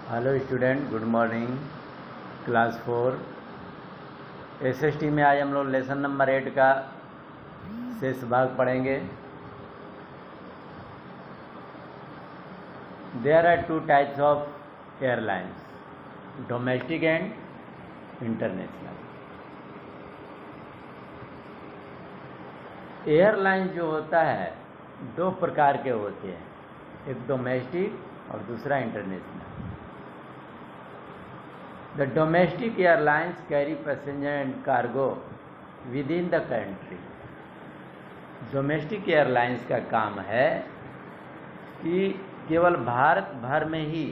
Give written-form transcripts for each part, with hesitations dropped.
Hello student, good morning. Class 4 SST में आज हम लोग लेसन नंबर 8 का शेष भाग पढ़ेंगे। There are two types of airlines, domestic and international. Airline जो होता है दो प्रकार के होते हैं, एक डोमेस्टिक और दूसरा international. The domestic airlines carry passenger and cargo within the country. Domestic airlines का काम है कि केवल भारत भर में ही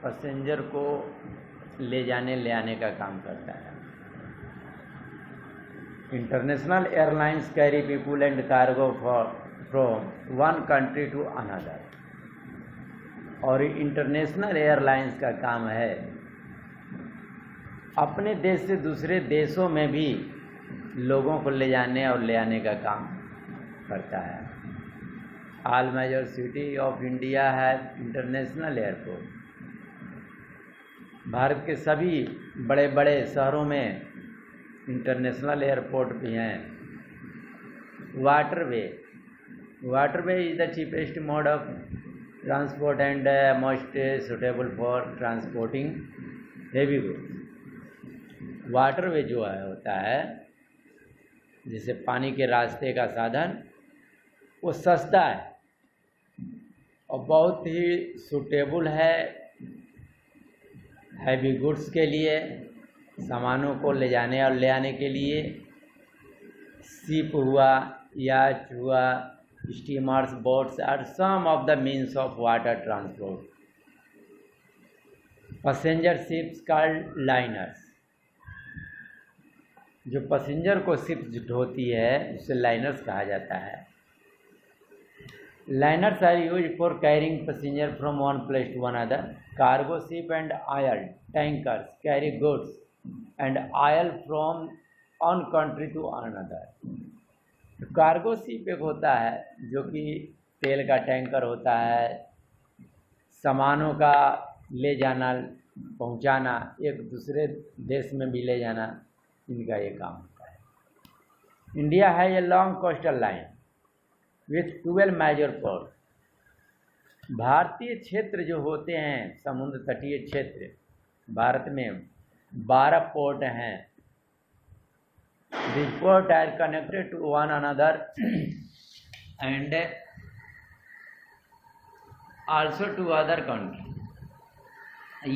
पैसेंजर को ले जाने ले आने का काम करता है। International airlines carry people and cargo from one country to another. और इंटरनेशनल एयरलाइंस का काम है अपने देश से दूसरे देशों में भी लोगों को ले जाने और ले आने का काम करता है। All major city of India have international airport. Bharat के सभी बड़े बड़े शहरों में इंटरनेशनल एयरपोर्ट भी हैं। Waterway is the cheapest mode of transport and most suitable for transporting heavy goods. Waterway जो होता है जैसे पानी के रास्ते का साधन, वो सस्ता है और बहुत ही सूटेबल है हैवी गुड्स के लिए, सामानों को ले जाने और ले आने के लिए। शिप हुआ, याच हुआ, steamers, boats are some of the means of water transport. Passenger ships called liners. जो पैसेंजर को शिप ढोती है उसे लाइनर्स कहा जाता है। Liners are use for carrying passenger from one place to another. Cargo ship and oil tankers carry goods and oil from one country to another. Cargo ship एक होता है जो कि तेल का टैंकर होता है, सामानों का ले जाना पहुंचाना, एक दूसरे देश में भी ले जाना, इनका ये काम होता है। इंडिया है a long coastal line with 12 major port. भारतीय क्षेत्र जो होते हैं समुद्र तटीय क्षेत्र, भारत में 12 पोर्ट हैं। This port are connected to one another and also to other country.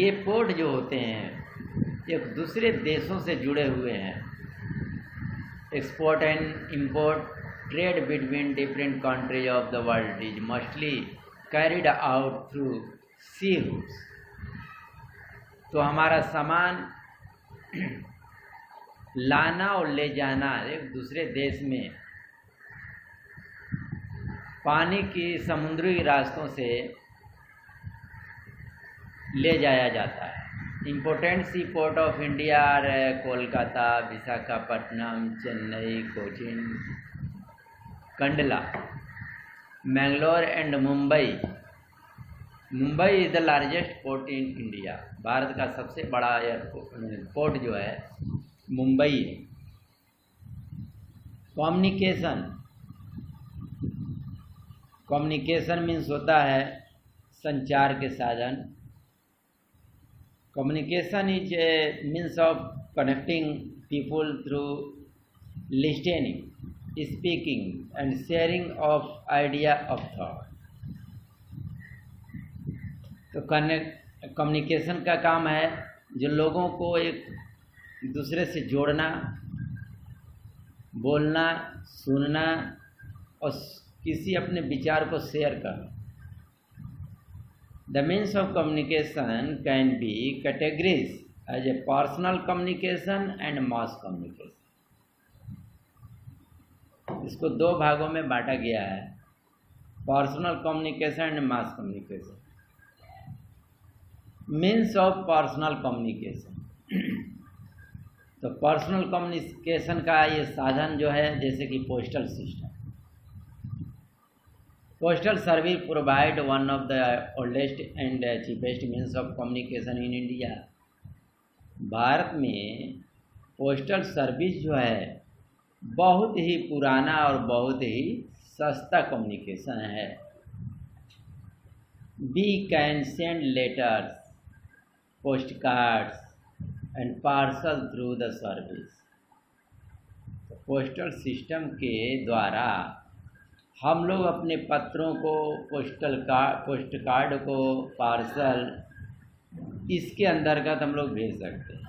ये पोर्ट जो होते हैं एक दूसरे देशों से जुड़े हुए हैं। Export and import trade between different countries of the world is mostly carried out through sea routes. तो हमारा सामान लाना और ले जाना एक दूसरे देश में पानी की समुद्री रास्तों से ले जाया जाता है। Important sea port of India are Kolkata, Visakhapatnam, Chennai, Cochin, Kandla, Mangalore and Mumbai. Mumbai is the largest port in India. Bharat का सबसे बड़ा पोर्ट जो है मुंबई है। कम्युनिकेशन मीन्स होता है संचार के साधन। Communication is a means of connecting people through listening, speaking, and sharing of idea of thought. तो कम्युनिकेशन का काम है जो लोगों को एक दूसरे से जोड़ना, बोलना, सुनना और किसी अपने विचार को शेयर करना। The means of communication can be categorized as a personal communication and mass communication. इसको दो भागों में बांटा गया है, personal communication and mass communication. Means of personal communication. तो पर्सनल कम्युनिकेशन का ये साधन जो है जैसे कि postal system. Postal service provide one of the oldest and cheapest means of communication in India. Bharat में पोस्टल सर्विस जो है बहुत ही पुराना और बहुत ही सस्ता कम्युनिकेशन है. We can send letters, postcards and parcel through the service. Postal system के द्वारा हम लोग अपने पत्रों को, पोस्ट कार्ड को, पार्सल इसके अंतर्गत हम लोग भेज सकते हैं.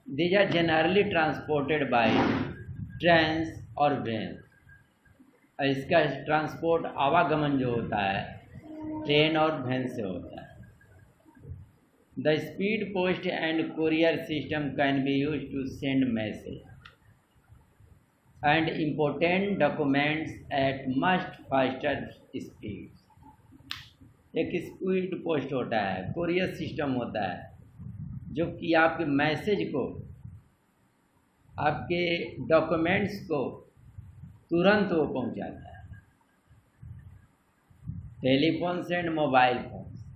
These are generally transported by trains और वेन. इसका ट्रांसपोर्ट आवागमन जो होता है ट्रेन और वैन से होता है. The speed post and courier system can be use to send message and important documents at much faster speed. एक स्पीड पोस्ट होता है, कुरियर सिस्टम होता है जो कि आपके मैसेज को, आपके डॉक्यूमेंट्स को तुरंत वो पहुंचाता है. Telephones and mobile phones.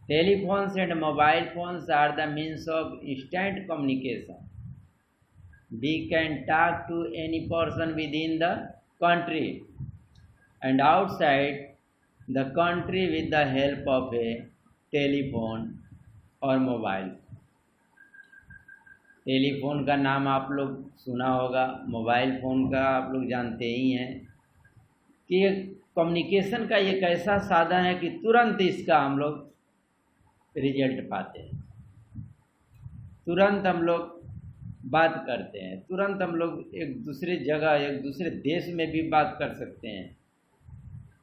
Telephones and mobile phones are the means of instant communication. We can talk to any person within the country and outside the country with the help of a telephone or mobile. Telephone का नाम आप लोग सुना होगा, mobile phone का आप लोग जानते ही हैं कि कम्युनिकेशन का एक ऐसा साधन है कि तुरंत इसका हम लोग रिजल्ट पाते हैं. तुरंत हम लोग बात करते हैं, तुरंत हम लोग एक दूसरे जगह, एक दूसरे देश में भी बात कर सकते हैं,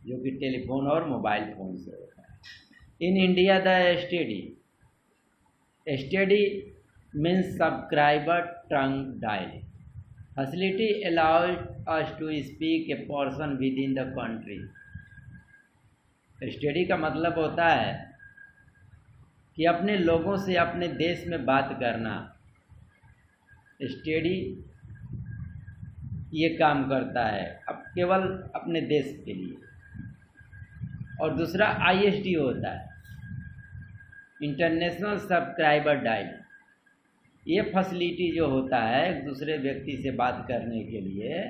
जो कि टेलीफोन और मोबाइल फ़ोन से होता है. In India the STD means subscriber trunk dial facility allowed us to speak a person within the country. STD का मतलब होता है कि अपने लोगों से अपने देश में बात करना. स्टडी ये काम करता है अब केवल अपने देश के लिए. और दूसरा आईएसडी होता है, इंटरनेशनल सब्सक्राइबर डायल. ये फैसिलिटी जो होता है एक दूसरे व्यक्ति से बात करने के लिए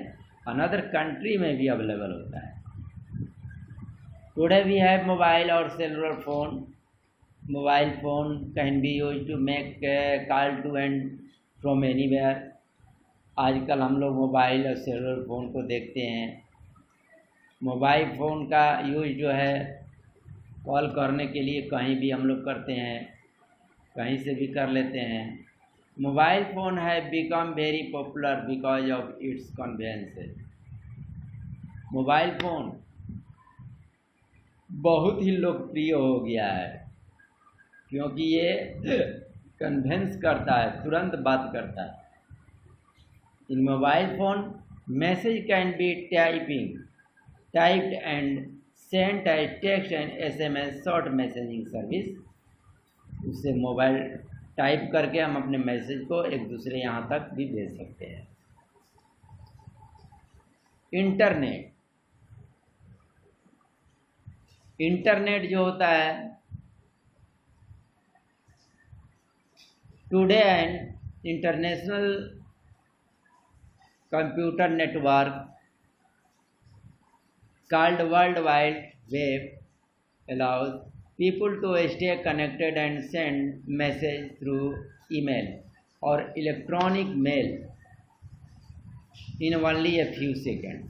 अनदर कंट्री में भी अवेलेबल होता है. टुडे वी हैव मोबाइल और cellular phone. Mobile phone can be use to make call to and from anywhere. आजकल हम लोग मोबाइल और सेलुलर फ़ोन को देखते हैं. मोबाइल फ़ोन का यूज जो है कॉल करने के लिए कहीं भी हम लोग करते हैं, कहीं से भी कर लेते हैं. मोबाइल फ़ोन है become very popular because of its convenience. Mobile phone बहुत ही लोकप्रिय हो गया है क्योंकि ये कन्वेंस करता है, तुरंत बात करता है. In mobile phone message can be typed and sent as text and SMS short messaging service. उससे मोबाइल टाइप करके हम अपने मैसेज को एक दूसरे यहाँ तक भी भेज सकते हैं. इंटरनेट जो होता है today and international computer network called world wide web allows people to stay connected and send message through email or electronic mail in only a few seconds.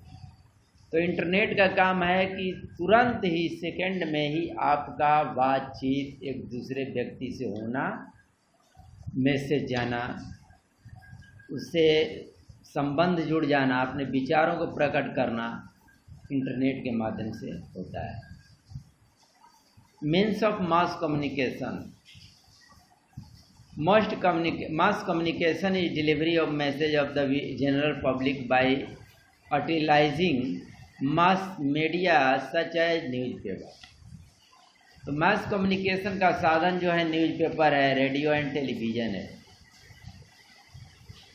तो इंटरनेट का काम है कि तुरंत ही सेकंड में ही आपका बातचीत एक दूसरे व्यक्ति से होना, मैसेज जाना, उससे संबंध जुड़ जाना, अपने विचारों को प्रकट करना इंटरनेट के माध्यम से होता है. Means of mass communication. Mass communication is delivery of message of the general public by utilising mass media such as newspaper. तो मास कम्युनिकेशन का साधन जो है न्यूज़पेपर है, रेडियो एंड टेलीविज़न है.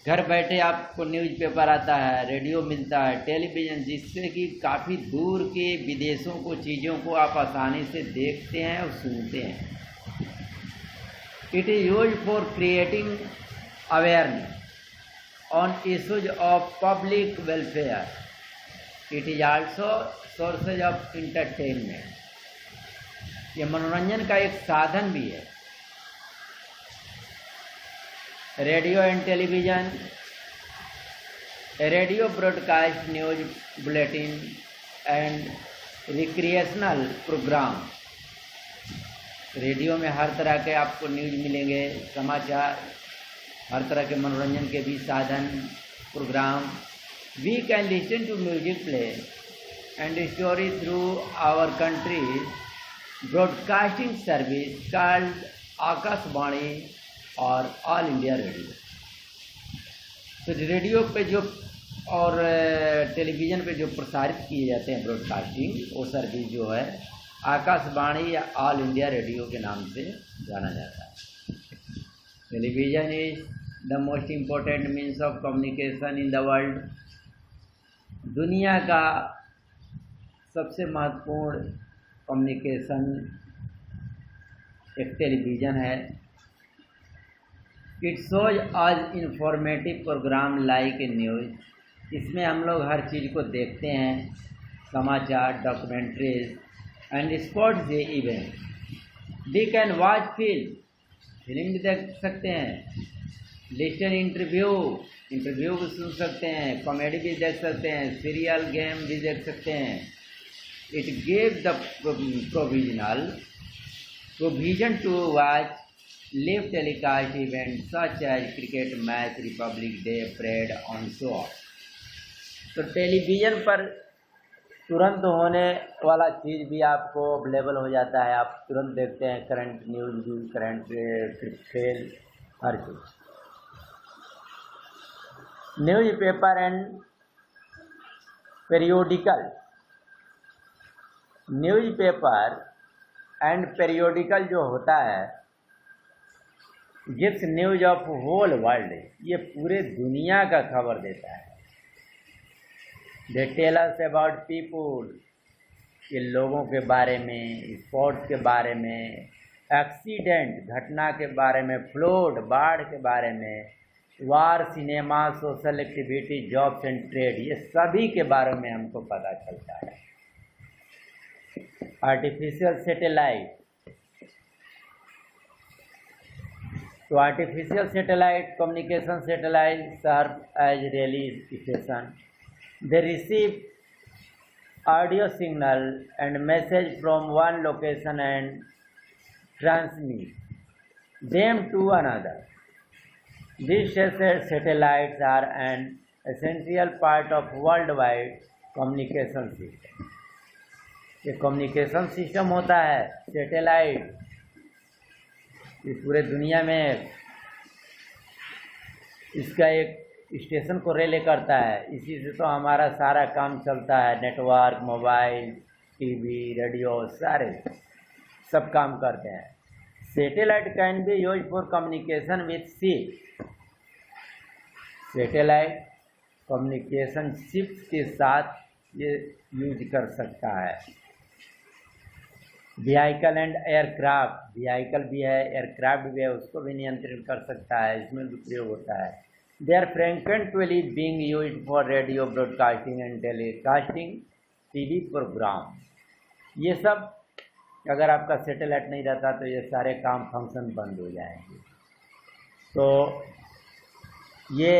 घर बैठे आपको न्यूज़पेपर आता है, रेडियो मिलता है, टेलीविज़न, जिससे कि काफ़ी दूर के विदेशों को चीज़ों को आप आसानी से देखते हैं और सुनते हैं। It is use for creating awareness on issues of public welfare. It is also sources of entertainment. ये मनोरंजन का एक साधन भी है। Radio and television, radio broadcast news bulletin and recreational programme. Radio में हर तरह के आपको न्यूज मिलेंगे, समाचार, हर तरह के मनोरंजन के भी साधन, programme. We can listen to music play and story through our countries broadcasting service called Akashvani और ऑल इंडिया रेडियो। तो रेडियो पे जो और टेलीविज़न पे जो प्रसारित किए जाते हैं ब्रॉडकास्टिंग, वो सर्विस जो है आकाशवाणी या ऑल इंडिया रेडियो के नाम से जाना जाता है। Television is the most important means of communication in the world. दुनिया का सबसे महत्वपूर्ण कम्युनिकेशन एक टेलीविज़न है। इट शोज आज informative programme like a news. इसमें हम लोग हर चीज़ को देखते हैं, समाचार, documentaries and sports day event. We can watch film भी देख सकते हैं, लिसन इंटरव्यू भी सुन सकते हैं, कॉमेडी भी देख सकते हैं, सीरियल, गेम भी देख सकते हैं। It give the provision to watch live telecast events such as cricket match, Republic Day, parade on so on। तो टेलीविज़न पर तुरंत होने वाला चीज़ भी आपको अवेलेबल हो जाता है, आप तुरंत देखते हैं, करंट न्यूज़ भी, करंट खेल, हर चीज़। Newspaper and periodical. Newspaper and periodical जो होता है gives news of whole world. ये पूरे दुनिया का खबर देता है। They tell us about people, ये लोगों के बारे में, स्पोर्ट्स के बारे में, एक्सीडेंट घटना के बारे में, फ्लड बाढ़ के बारे में, war, cinema, social activity, jobs and trade, ये सभी के बारे में हमको पता चलता है। Artificial satellite. तो artificial satellite, communication satellite serve as relay station. They receive audio signal and message from one location and transmit them to another. These satellites are an essential part of worldwide communication system. ये communication system होता है satellite, ये पूरे दुनिया में इसका एक station को रिले करता है। इसी से तो हमारा सारा काम चलता है, नेटवर्क, मोबाइल, टीवी, रेडियो, सारे सब काम करते हैं। Satellite can be use for communication with ship. Satellite communication ship के साथ ये यूज कर सकता है। व्हीकल एंड एयरक्राफ्ट, व्हीकल भी है, एयरक्राफ्ट भी है, उसको भी नियंत्रित कर सकता है, इसमें भी प्रयोग होता है। They are frequently being used for radio broadcasting and telecasting TV programme. ये सब अगर आपका सैटेलाइट नहीं रहता तो ये सारे काम फंक्शन बंद हो जाएंगे। तो ये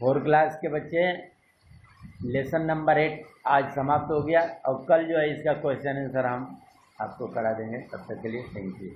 4 क्लास के बच्चे लेसन नंबर 8 आज समाप्त हो गया, और कल जो है इसका क्वेश्चन आंसर हम आपको करा देंगे। तब तक के लिए थैंक यू।